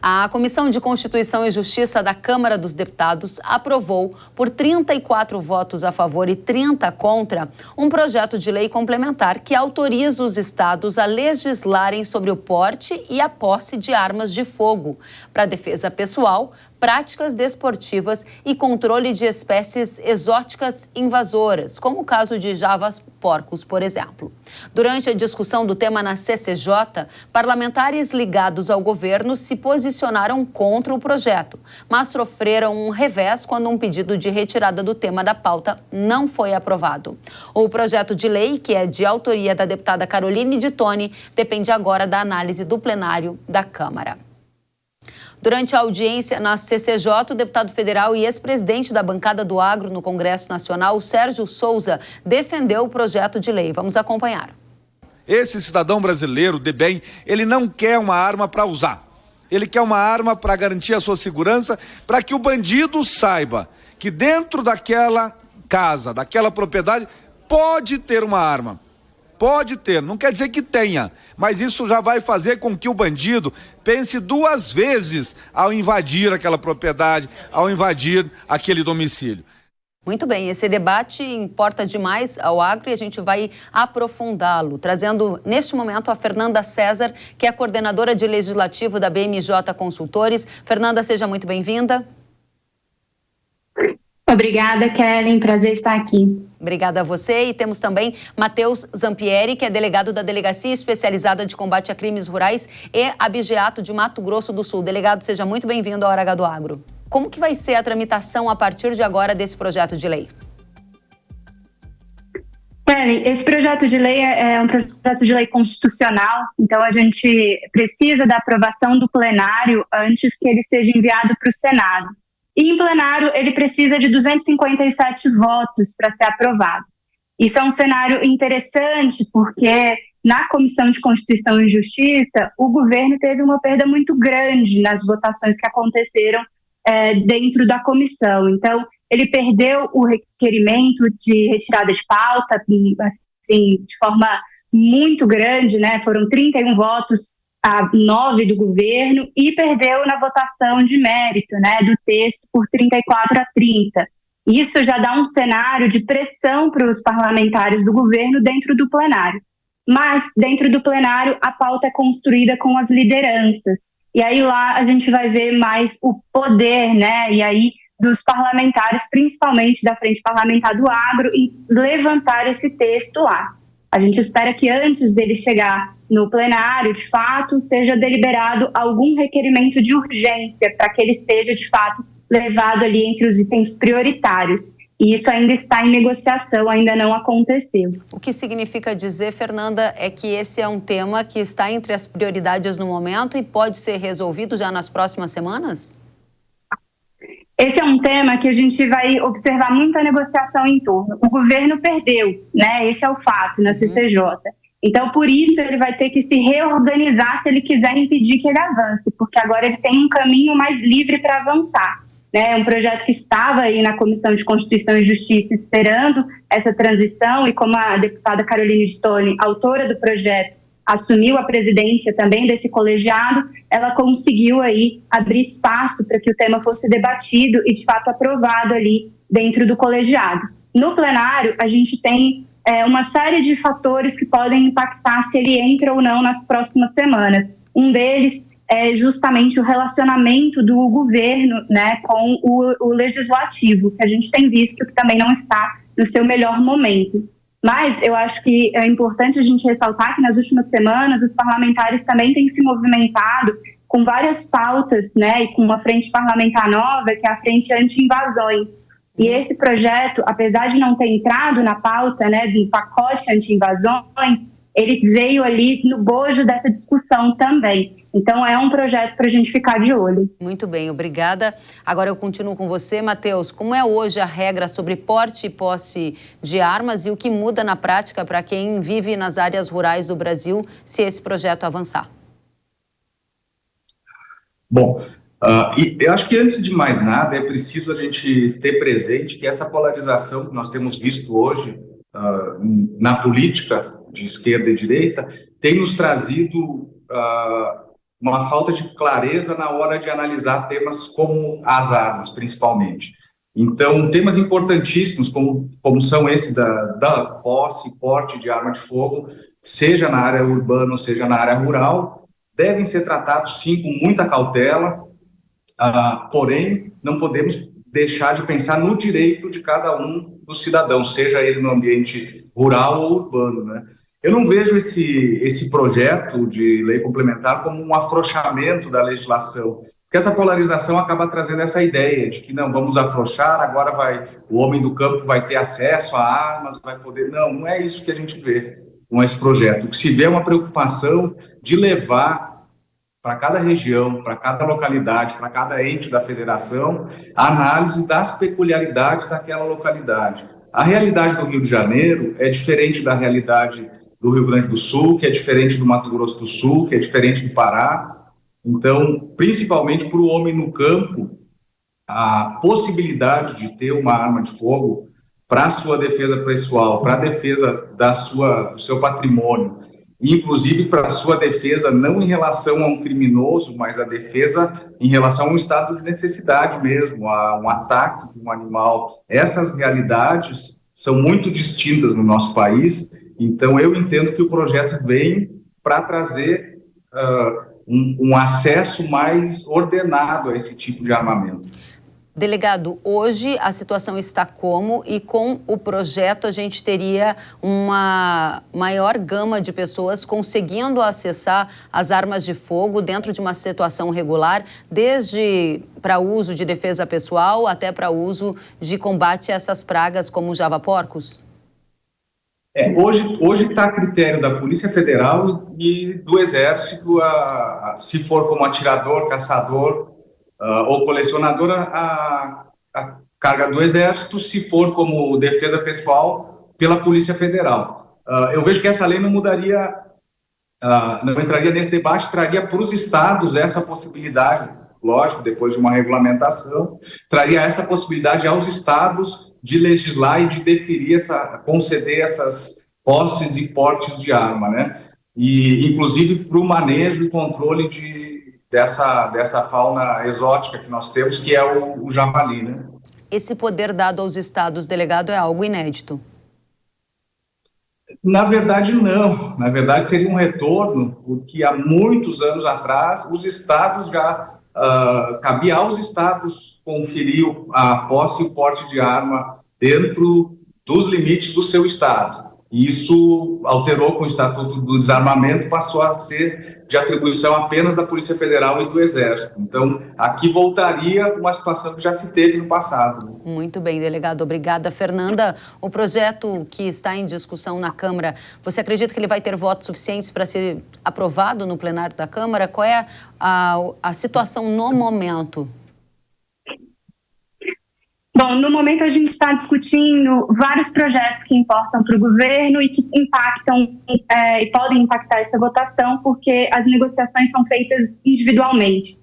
A Comissão de Constituição e Justiça da Câmara dos Deputados aprovou, por 34 votos a favor e 30 contra, um projeto de lei complementar que autoriza os estados a legislarem sobre o porte e a posse de armas de fogo para defesa pessoal, práticas desportivas e controle de espécies exóticas invasoras, como o caso de javas porcos, por exemplo. Durante a discussão do tema na CCJ, parlamentares ligados ao governo se posicionaram contra o projeto, mas sofreram um revés quando um pedido de retirada do tema da pauta não foi aprovado. O projeto de lei, que é de autoria da deputada Caroline de Toni, depende agora da análise do plenário da Câmara. Durante a audiência na CCJ, o deputado federal e ex-presidente da bancada do Agro no Congresso Nacional, Sérgio Souza, defendeu o projeto de lei. Vamos acompanhar. Esse cidadão brasileiro de bem, ele não quer uma arma para usar. Ele quer uma arma para garantir a sua segurança, para que o bandido saiba que dentro daquela casa, daquela propriedade, pode ter uma arma. Pode ter, não quer dizer que tenha, mas isso já vai fazer com que o bandido pense duas vezes ao invadir aquela propriedade, ao invadir aquele domicílio. Muito bem, esse debate importa demais ao agro e a gente vai aprofundá-lo, trazendo neste momento a Fernanda César, que é coordenadora de legislativo da BMJ Consultores. Fernanda, seja muito bem-vinda. Obrigada, Kellen. Prazer estar aqui. Obrigada a você. E temos também Matheus Zampieri, que é delegado da Delegacia Especializada de Combate a Crimes Rurais e Abigeato de Mato Grosso do Sul. Delegado, seja muito bem-vindo ao Hora H do Agro. Como que vai ser a tramitação a partir de agora desse projeto de lei? Kellen, esse projeto de lei é um projeto de lei constitucional, então a gente precisa da aprovação do plenário antes que ele seja enviado para o Senado. E em plenário, ele precisa de 257 votos para ser aprovado. Isso é um cenário interessante, porque na Comissão de Constituição e Justiça, o governo teve uma perda muito grande nas votações que aconteceram dentro da comissão. Então, ele perdeu o requerimento de retirada de pauta, assim, de forma muito grande, né? Foram 31 votos a 9 do governo, e perdeu na votação de mérito, né, do texto por 34 a 30. Isso já dá um cenário de pressão para os parlamentares do governo dentro do plenário. Mas, dentro do plenário, a pauta é construída com as lideranças. E aí lá a gente vai ver mais o poder, né, e aí dos parlamentares, principalmente da Frente Parlamentar do Agro, em levantar esse texto lá. A gente espera que antes dele chegar no plenário, de fato, seja deliberado algum requerimento de urgência para que ele seja, de fato, levado ali entre os itens prioritários. E isso ainda está em negociação, ainda não aconteceu. O que significa dizer, Fernanda, é que esse é um tema que está entre as prioridades no momento e pode ser resolvido já nas próximas semanas? Esse é um tema que a gente vai observar muita negociação em torno. O governo perdeu, né? Esse é o fato na CCJ. Então, por isso, ele vai ter que se reorganizar se ele quiser impedir que ele avance, porque agora ele tem um caminho mais livre para avançar. Né? Um projeto que estava aí na Comissão de Constituição e Justiça esperando essa transição, e como a deputada Caroline de Toni, autora do projeto, assumiu a presidência também desse colegiado, ela conseguiu aí abrir espaço para que o tema fosse debatido e, de fato, aprovado ali dentro do colegiado. No plenário, a gente tem uma série de fatores que podem impactar se ele entra ou não nas próximas semanas. Um deles é justamente o relacionamento do governo, né, com o legislativo, que a gente tem visto que também não está no seu melhor momento. Mas eu acho que é importante a gente ressaltar que nas últimas semanas os parlamentares também têm se movimentado com várias pautas, né, e com uma frente parlamentar nova, que é a Frente Anti-Invasões. E esse projeto, apesar de não ter entrado na pauta, né, do pacote anti-invasões, ele veio ali no bojo dessa discussão também. Então, é um projeto para a gente ficar de olho. Muito bem, obrigada. Agora eu continuo com você, Matheus. Como é hoje a regra sobre porte e posse de armas e o que muda na prática para quem vive nas áreas rurais do Brasil se esse projeto avançar? Bom, eu acho que antes de mais nada é preciso a gente ter presente que essa polarização que nós temos visto hoje na política de esquerda e direita tem nos trazido uma falta de clareza na hora de analisar temas como as armas, principalmente. Então, temas importantíssimos, como são esse da posse e porte de arma de fogo, seja na área urbana ou seja na área rural, devem ser tratados, sim, com muita cautela, porém, não podemos deixar de pensar no direito de cada um dos cidadãos, seja ele no ambiente rural ou urbano, né? Eu não vejo esse projeto de lei complementar como um afrouxamento da legislação, porque essa polarização acaba trazendo essa ideia de que não, vamos afrouxar, agora o homem do campo vai ter acesso a armas, vai poder... Não é isso que a gente vê com esse projeto. O que se vê é uma preocupação de levar para cada região, para cada localidade, para cada ente da federação, a análise das peculiaridades daquela localidade. A realidade do Rio de Janeiro é diferente da realidade do Rio Grande do Sul, que é diferente do Mato Grosso do Sul, que é diferente do Pará. Então, principalmente para o homem no campo, a possibilidade de ter uma arma de fogo para a sua defesa pessoal, para a defesa do seu patrimônio, inclusive para a sua defesa não em relação a um criminoso, mas a defesa em relação a um estado de necessidade mesmo, a um ataque de um animal. Essas realidades são muito distintas no nosso país, então eu entendo que o projeto vem para trazer um acesso mais ordenado a esse tipo de armamento. Delegado, hoje a situação está como, e com o projeto a gente teria uma maior gama de pessoas conseguindo acessar as armas de fogo dentro de uma situação regular, desde para uso de defesa pessoal até para uso de combate a essas pragas como javaporcos? Hoje está a critério da Polícia Federal e do Exército, se for como atirador, caçador ou colecionador, a carga do Exército, se for como defesa pessoal, pela Polícia Federal. Eu vejo que essa lei não mudaria, não entraria nesse debate, traria para os estados essa possibilidade, lógico, depois de uma regulamentação, traria essa possibilidade aos estados de legislar e de deferir, conceder essas posses e portes de arma, né? E, inclusive, para o manejo e controle dessa fauna exótica que nós temos, que é o javali, né? Esse poder dado aos estados, delegado, é algo inédito? Na verdade, não. Na verdade, seria um retorno, porque há muitos anos atrás, os estados cabia aos estados conferir a posse e o porte de arma dentro dos limites do seu estado. E isso alterou com o Estatuto do Desarmamento, passou a ser de atribuição apenas da Polícia Federal e do Exército. Então, aqui voltaria uma situação que já se teve no passado. Muito bem, delegado. Obrigada. Fernanda, o projeto que está em discussão na Câmara, você acredita que ele vai ter votos suficientes para ser aprovado no plenário da Câmara? Qual é a situação no momento? Bom, no momento a gente está discutindo vários projetos que importam para o governo e que impactam e podem impactar essa votação, porque as negociações são feitas individualmente.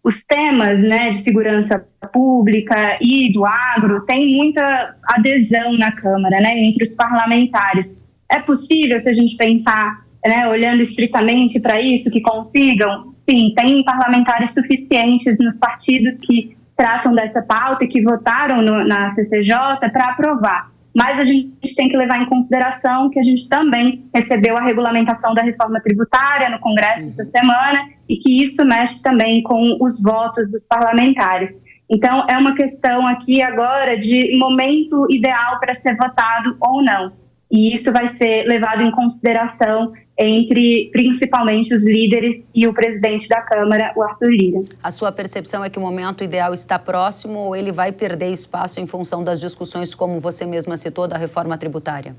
Os temas, né, de segurança pública e do agro têm muita adesão na Câmara, né, entre os parlamentares. É possível, se a gente pensar, né, olhando estritamente para isso, que consigam? Sim, tem parlamentares suficientes nos partidos que tratam dessa pauta e que votaram na CCJ para aprovar. Mas a gente tem que levar em consideração que a gente também recebeu a regulamentação da reforma tributária no Congresso essa semana e que isso mexe também com os votos dos parlamentares. Então, é uma questão aqui agora de momento ideal para ser votado ou não. E isso vai ser levado em consideração entre, principalmente, os líderes e o presidente da Câmara, o Arthur Lira. A sua percepção é que o momento ideal está próximo ou ele vai perder espaço em função das discussões, como você mesma citou, da reforma tributária?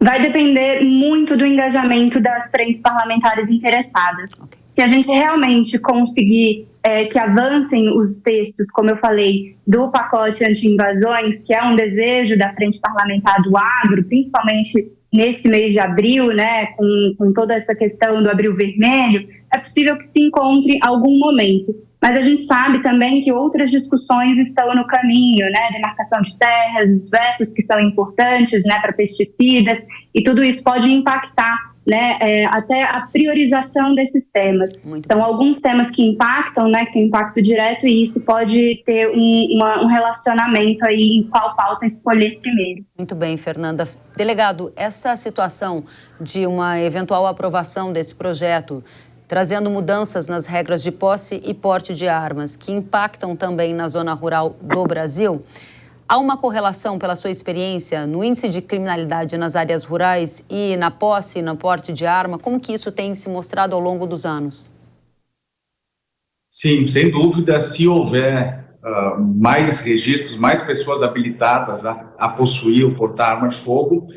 Vai depender muito do engajamento das frentes parlamentares interessadas. Okay. Se a gente realmente conseguir que avancem os textos, como eu falei, do pacote anti-invasões, que é um desejo da frente parlamentar do agro, principalmente nesse mês de abril, né, com toda essa questão do abril vermelho, é possível que se encontre algum momento. Mas a gente sabe também que outras discussões estão no caminho, né, demarcação de terras, os vetos que são importantes, né, para pesticidas, e tudo isso pode impactar né, até a priorização desses temas. Então, alguns temas que impactam, né, que tem impacto direto, e isso pode ter um relacionamento aí em qual pauta escolher primeiro. Muito bem, Fernanda. Delegado, essa situação de uma eventual aprovação desse projeto, trazendo mudanças nas regras de posse e porte de armas, que impactam também na zona rural do Brasil, há uma correlação, pela sua experiência, no índice de criminalidade nas áreas rurais e na posse e no porte de arma? Como que isso tem se mostrado ao longo dos anos? Sim, sem dúvida, se houver mais registros, mais pessoas habilitadas a possuir ou portar arma de fogo,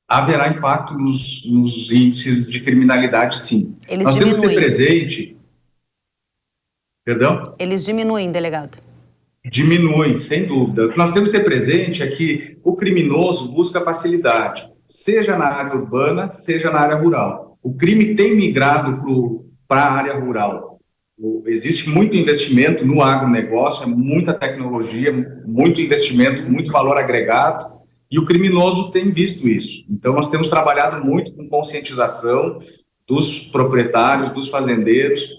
haverá impacto nos índices de criminalidade, sim. Nós temos que ter presente... Perdão? Eles diminuem, delegado. Diminui, sem dúvida. O que nós temos que ter presente é que o criminoso busca facilidade, seja na área urbana, seja na área rural. O crime tem migrado para a área rural. Existe muito investimento no agronegócio, muita tecnologia, muito investimento, muito valor agregado, e o criminoso tem visto isso. Então, nós temos trabalhado muito com conscientização dos proprietários, dos fazendeiros,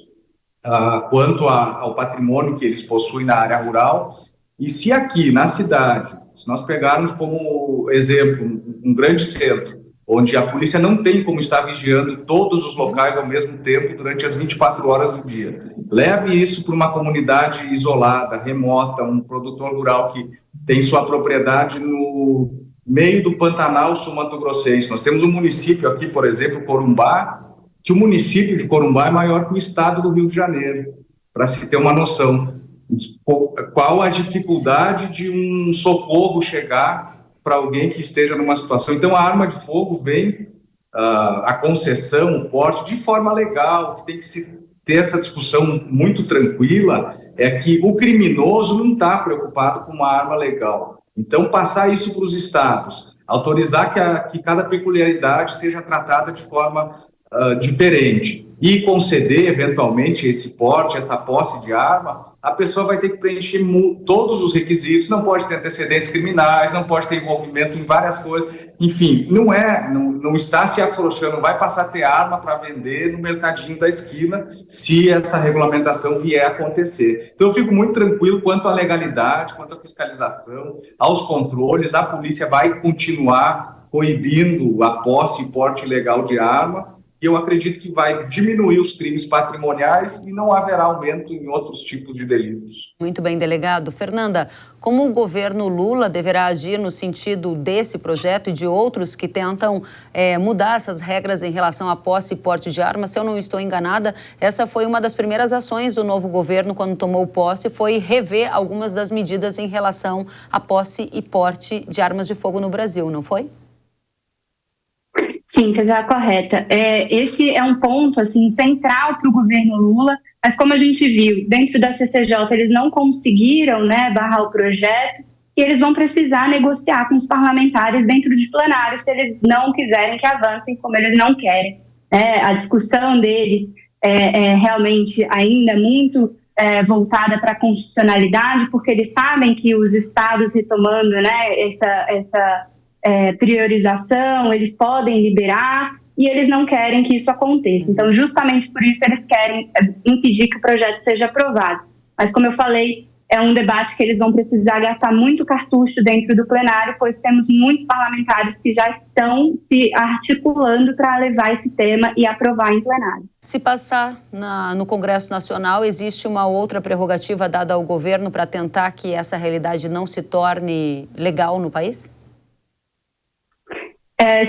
quanto ao patrimônio que eles possuem na área rural. E se aqui, na cidade, se nós pegarmos como exemplo um grande centro, onde a polícia não tem como estar vigiando todos os locais ao mesmo tempo durante as 24 horas do dia, leve isso para uma comunidade isolada, remota, um produtor rural que tem sua propriedade no meio do Pantanal sul-mato-grossense. Nós temos um município aqui, por exemplo, Corumbá, que o município de Corumbá é maior que o estado do Rio de Janeiro, para se ter uma noção. Qual a dificuldade de um socorro chegar para alguém que esteja numa situação. Então, a arma de fogo vem, a concessão, o porte, de forma legal, que tem que ter essa discussão muito tranquila, é que o criminoso não está preocupado com uma arma legal. Então, passar isso para os estados, autorizar que cada peculiaridade seja tratada de forma diferente e conceder, eventualmente, esse porte, essa posse de arma, a pessoa vai ter que preencher todos os requisitos, não pode ter antecedentes criminais, não pode ter envolvimento em várias coisas, enfim, não está se afrouxando, não vai passar a ter arma para vender no mercadinho da esquina se essa regulamentação vier a acontecer. Então eu fico muito tranquilo quanto à legalidade, quanto à fiscalização, aos controles, a polícia vai continuar coibindo a posse e porte ilegal de arma. Eu acredito que vai diminuir os crimes patrimoniais e não haverá aumento em outros tipos de delitos. Muito bem, delegado. Fernanda, como o governo Lula deverá agir no sentido desse projeto e de outros que tentam mudar essas regras em relação à posse e porte de armas? Se eu não estou enganada, essa foi uma das primeiras ações do novo governo quando tomou posse, foi rever algumas das medidas em relação à posse e porte de armas de fogo no Brasil, não foi? Sim, você está correta. Esse é um ponto assim, central para o governo Lula, mas como a gente viu, dentro da CCJ eles não conseguiram, né, barrar o projeto, e eles vão precisar negociar com os parlamentares dentro de plenário se eles não quiserem que avancem como eles não querem. A discussão deles é realmente ainda muito voltada para a constitucionalidade, porque eles sabem que os estados retomando, né, essa priorização, eles podem liberar e eles não querem que isso aconteça. Então, justamente por isso, eles querem impedir que o projeto seja aprovado. Mas, como eu falei, é um debate que eles vão precisar gastar muito cartucho dentro do plenário, pois temos muitos parlamentares que já estão se articulando para levar esse tema e aprovar em plenário. Se passar no Congresso Nacional, existe uma outra prerrogativa dada ao governo para tentar que essa realidade não se torne legal no país?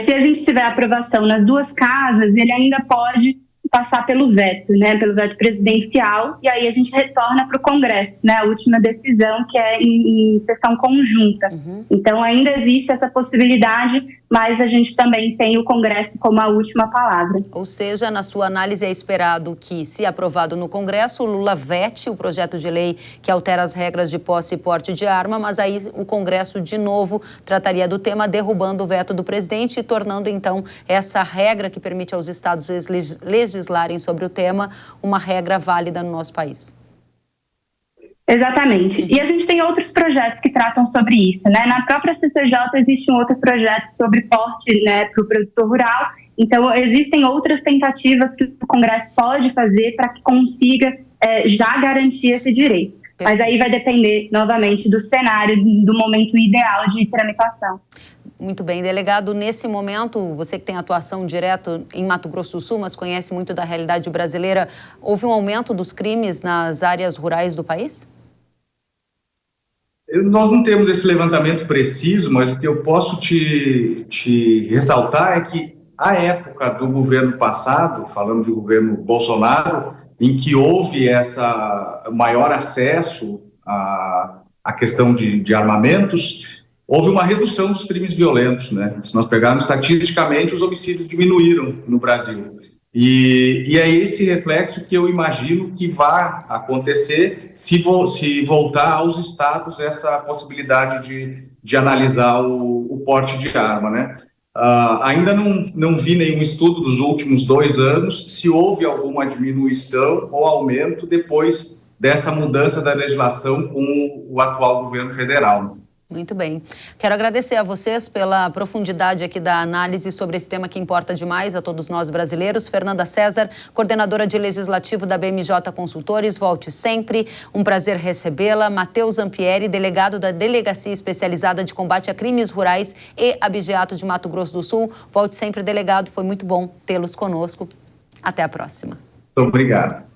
Se a gente tiver aprovação nas duas casas, ele ainda pode passar pelo veto, né, pelo veto presidencial, e aí a gente retorna para o Congresso, né, a última decisão, que é em sessão conjunta. Então, ainda existe essa possibilidade, mas a gente também tem o Congresso como a última palavra. Ou seja, na sua análise é esperado que, se aprovado no Congresso, o Lula vete o projeto de lei que altera as regras de posse e porte de arma, mas aí o Congresso, de novo, trataria do tema, derrubando o veto do presidente e tornando, então, essa regra que permite aos estados legislarem sobre o tema uma regra válida no nosso país. Exatamente. E a gente tem outros projetos que tratam sobre isso, né? Na própria CCJ existe um outro projeto sobre porte, né, para o produtor rural, Então, existem outras tentativas que o Congresso pode fazer para que consiga já garantir esse direito. Mas aí vai depender, novamente, do cenário, do momento ideal de tramitação. Muito bem, delegado, nesse momento, você que tem atuação direto em Mato Grosso do Sul, mas conhece muito da realidade brasileira, houve um aumento dos crimes nas áreas rurais do país? Nós não temos esse levantamento preciso, mas o que eu posso te ressaltar é que a época do governo passado, falando de governo Bolsonaro, em que houve essa maior acesso à questão de armamentos, houve uma redução dos crimes violentos, né? Se nós pegarmos estatisticamente, os homicídios diminuíram no Brasil. E é esse reflexo que eu imagino que vai acontecer se voltar aos estados essa possibilidade de analisar o porte de arma, né? Ainda não vi nenhum estudo dos últimos 2 anos se houve alguma diminuição ou aumento depois dessa mudança da legislação com o atual governo federal. Muito bem. Quero agradecer a vocês pela profundidade aqui da análise sobre esse tema que importa demais a todos nós brasileiros. Fernanda César, coordenadora de legislativo da BMJ Consultores, volte sempre. Um prazer recebê-la. Matheus Zampieri, delegado da Delegacia Especializada de Combate a Crimes Rurais e Abigeato de Mato Grosso do Sul. Volte sempre, delegado. Foi muito bom tê-los conosco. Até a próxima. Muito obrigado.